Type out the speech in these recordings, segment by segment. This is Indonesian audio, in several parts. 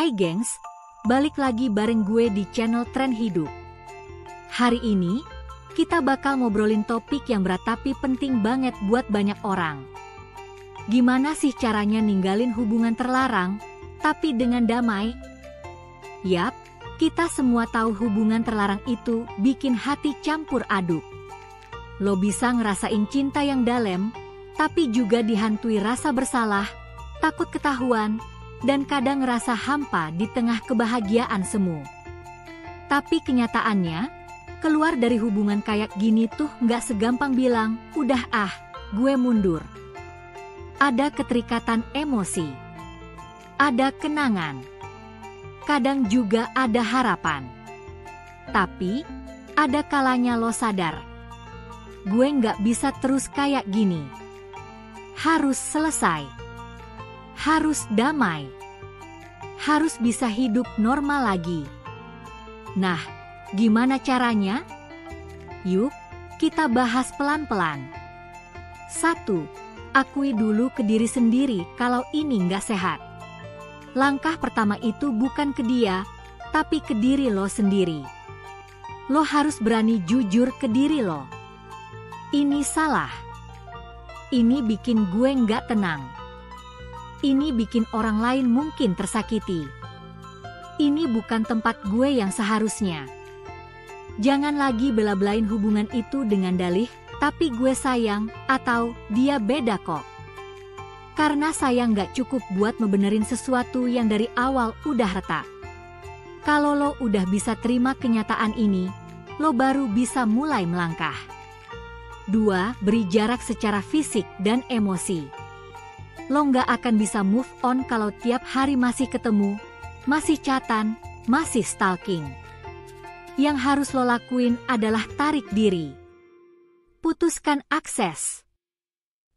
Hai gengs, balik lagi bareng gue di channel Tren Hidup. Hari ini, kita bakal ngobrolin topik yang berat tapi penting banget buat banyak orang. Gimana sih caranya ninggalin hubungan terlarang, tapi dengan damai? Yap, kita semua tahu hubungan terlarang itu bikin hati campur aduk. Lo bisa ngerasain cinta yang dalam, tapi juga dihantui rasa bersalah, takut ketahuan, dan kadang ngerasa hampa di tengah kebahagiaan semu. Tapi kenyataannya, keluar dari hubungan kayak gini tuh nggak segampang bilang, udah gue mundur. Ada keterikatan emosi, ada kenangan, kadang juga ada harapan. Tapi, ada kalanya lo sadar, gue nggak bisa terus kayak gini. Harus selesai. Harus damai. Harus bisa hidup normal lagi. Nah, gimana caranya? Yuk, kita bahas pelan-pelan. 1. Akui dulu ke diri sendiri kalau ini nggak sehat. Langkah pertama itu bukan ke dia, tapi ke diri lo sendiri. Lo harus berani jujur ke diri lo. Ini salah. Ini bikin gue nggak tenang. Ini bikin orang lain mungkin tersakiti. Ini bukan tempat gue yang seharusnya. Jangan lagi bela-belain hubungan itu dengan dalih, tapi gue sayang, atau dia beda kok. Karena sayang gak cukup buat ngebenerin sesuatu yang dari awal udah retak. Kalau lo udah bisa terima kenyataan ini, lo baru bisa mulai melangkah. 2. Beri jarak secara fisik dan emosi. Lo nggak akan bisa move on kalau tiap hari masih ketemu, masih chatan, masih stalking. Yang harus lo lakuin adalah tarik diri. Putuskan akses.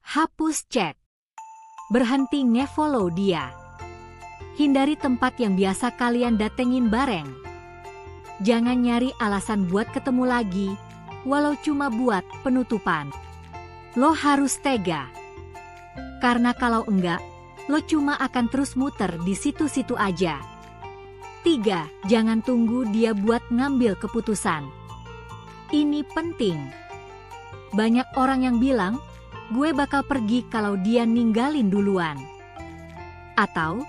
Hapus chat. Berhenti nge-follow dia. Hindari tempat yang biasa kalian datengin bareng. Jangan nyari alasan buat ketemu lagi, walau cuma buat penutupan. Lo harus tega. Karena kalau enggak, lo cuma akan terus muter di situ-situ aja. 3. Jangan tunggu dia buat ngambil keputusan. Ini penting. Banyak orang yang bilang, gue bakal pergi kalau dia ninggalin duluan. Atau,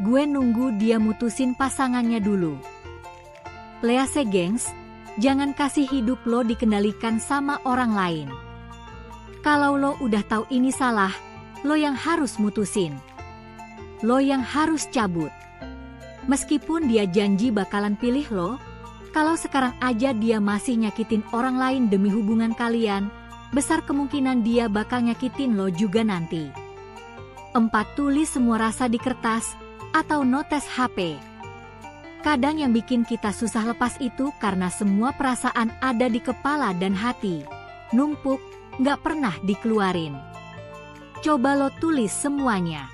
gue nunggu dia mutusin pasangannya dulu. Lease gengs, jangan kasih hidup lo dikendalikan sama orang lain. Kalau lo udah tahu ini salah, lo yang harus mutusin. Lo yang harus cabut. Meskipun dia janji bakalan pilih lo, kalau sekarang aja dia masih nyakitin orang lain demi hubungan kalian, besar kemungkinan dia bakal nyakitin lo juga nanti. 4. Tulis semua rasa di kertas, atau notes HP. Kadang yang bikin kita susah lepas itu karena semua perasaan ada di kepala dan hati, numpuk, nggak pernah dikeluarin. Coba lo tulis semuanya.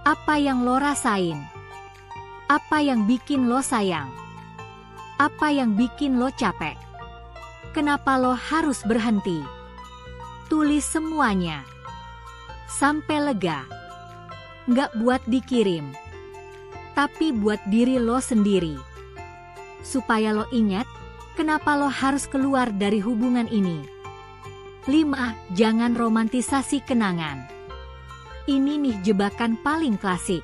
Apa yang lo rasain? Apa yang bikin lo sayang? Apa yang bikin lo capek? Kenapa lo harus berhenti? Tulis semuanya. Sampai lega. Nggak buat dikirim, tapi buat diri lo sendiri. Supaya lo ingat, kenapa lo harus keluar dari hubungan ini. 5. Jangan romantisasi kenangan. Ini nih jebakan paling klasik.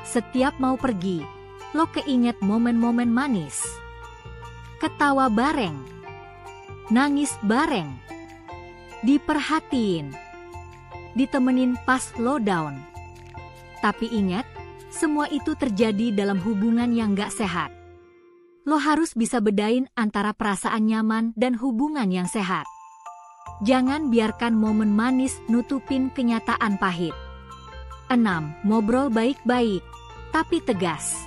Setiap mau pergi, lo keinget momen-momen manis. Ketawa bareng. Nangis bareng. Diperhatiin. Ditemenin pas lo down. Tapi ingat, semua itu terjadi dalam hubungan yang gak sehat. Lo harus bisa bedain antara perasaan nyaman dan hubungan yang sehat. Jangan biarkan momen manis nutupin kenyataan pahit. 6. Ngobrol baik-baik, tapi tegas.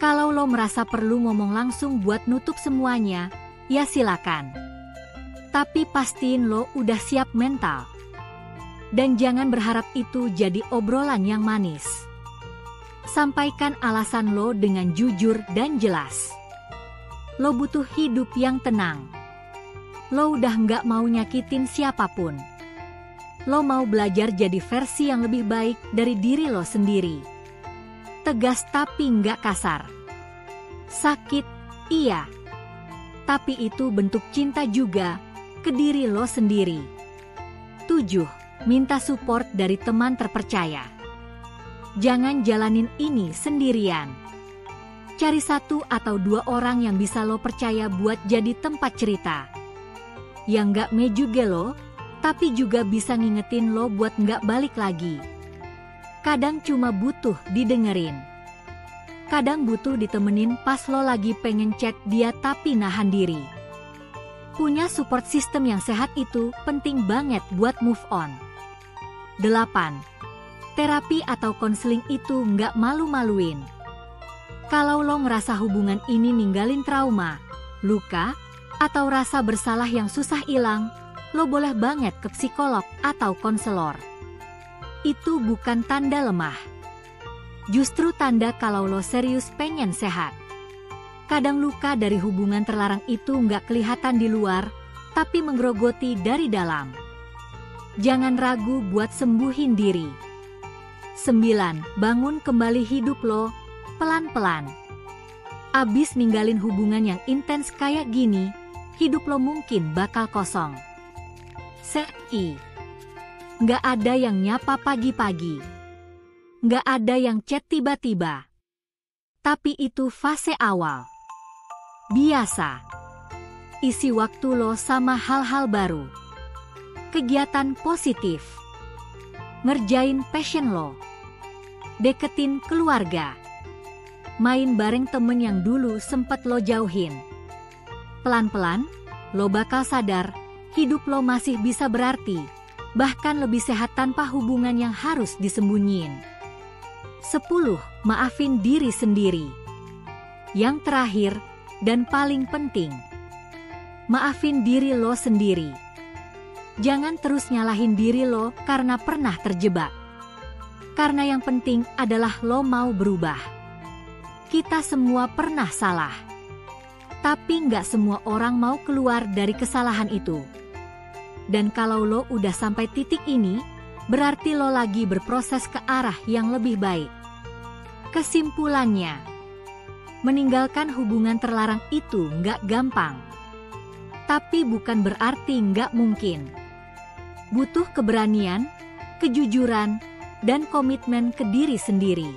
Kalau lo merasa perlu ngomong langsung buat nutup semuanya, ya silakan. Tapi pastiin lo udah siap mental. Dan jangan berharap itu jadi obrolan yang manis. Sampaikan alasan lo dengan jujur dan jelas. Lo butuh hidup yang tenang. Lo udah nggak mau nyakitin siapapun. Lo mau belajar jadi versi yang lebih baik dari diri lo sendiri. Tegas tapi nggak kasar. Sakit, iya. Tapi itu bentuk cinta juga ke diri lo sendiri. 7. Minta support dari teman terpercaya. Jangan jalanin ini sendirian. Cari 1 atau 2 orang yang bisa lo percaya buat jadi tempat cerita. Yang nggak mejuge lo, tapi juga bisa ngingetin lo buat nggak balik lagi. Kadang cuma butuh didengerin. Kadang butuh ditemenin pas lo lagi pengen chat dia tapi nahan diri. Punya support system yang sehat itu penting banget buat move on. 8. Terapi atau konseling itu nggak malu-maluin. Kalau lo ngerasa hubungan ini ninggalin trauma, luka, atau rasa bersalah yang susah hilang, lo boleh banget ke psikolog atau konselor. Itu bukan tanda lemah. Justru tanda kalau lo serius pengen sehat. Kadang luka dari hubungan terlarang itu nggak kelihatan di luar, tapi menggerogoti dari dalam. Jangan ragu buat sembuhin diri. 9. Bangun kembali hidup lo, pelan-pelan. Abis ninggalin hubungan yang intens kayak gini, hidup lo mungkin bakal kosong. Nggak ada yang nyapa pagi-pagi. Nggak ada yang chat tiba-tiba. Tapi itu fase awal. Biasa. Isi waktu lo sama hal-hal baru. Kegiatan positif. Ngerjain passion lo. Deketin keluarga. Main bareng temen yang dulu sempet lo jauhin. Pelan-pelan, lo bakal sadar, hidup lo masih bisa berarti, bahkan lebih sehat tanpa hubungan yang harus disembunyiin. 10. Maafin diri sendiri. Yang terakhir, dan paling penting, maafin diri lo sendiri. Jangan terus nyalahin diri lo karena pernah terjebak. Karena yang penting adalah lo mau berubah. Kita semua pernah salah. Tapi nggak semua orang mau keluar dari kesalahan itu. Dan kalau lo udah sampai titik ini, berarti lo lagi berproses ke arah yang lebih baik. Kesimpulannya, meninggalkan hubungan terlarang itu nggak gampang. Tapi bukan berarti nggak mungkin. Butuh keberanian, kejujuran, dan komitmen ke diri sendiri.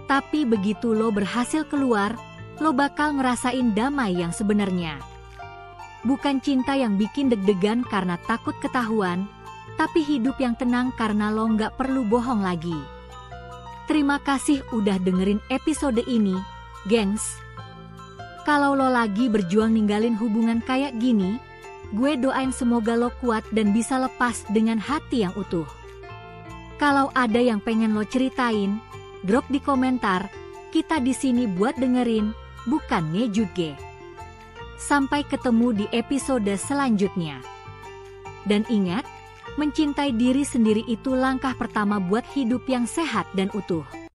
Tapi begitu lo berhasil keluar, lo bakal ngerasain damai yang sebenarnya. Bukan cinta yang bikin deg-degan karena takut ketahuan, tapi hidup yang tenang karena lo nggak perlu bohong lagi. Terima kasih udah dengerin episode ini, gengs. Kalau lo lagi berjuang ninggalin hubungan kayak gini, gue doain semoga lo kuat dan bisa lepas dengan hati yang utuh. Kalau ada yang pengen lo ceritain, drop di komentar. Kita di sini buat dengerin, bukan ngejuge. Sampai ketemu di episode selanjutnya. Dan ingat, mencintai diri sendiri itu langkah pertama buat hidup yang sehat dan utuh.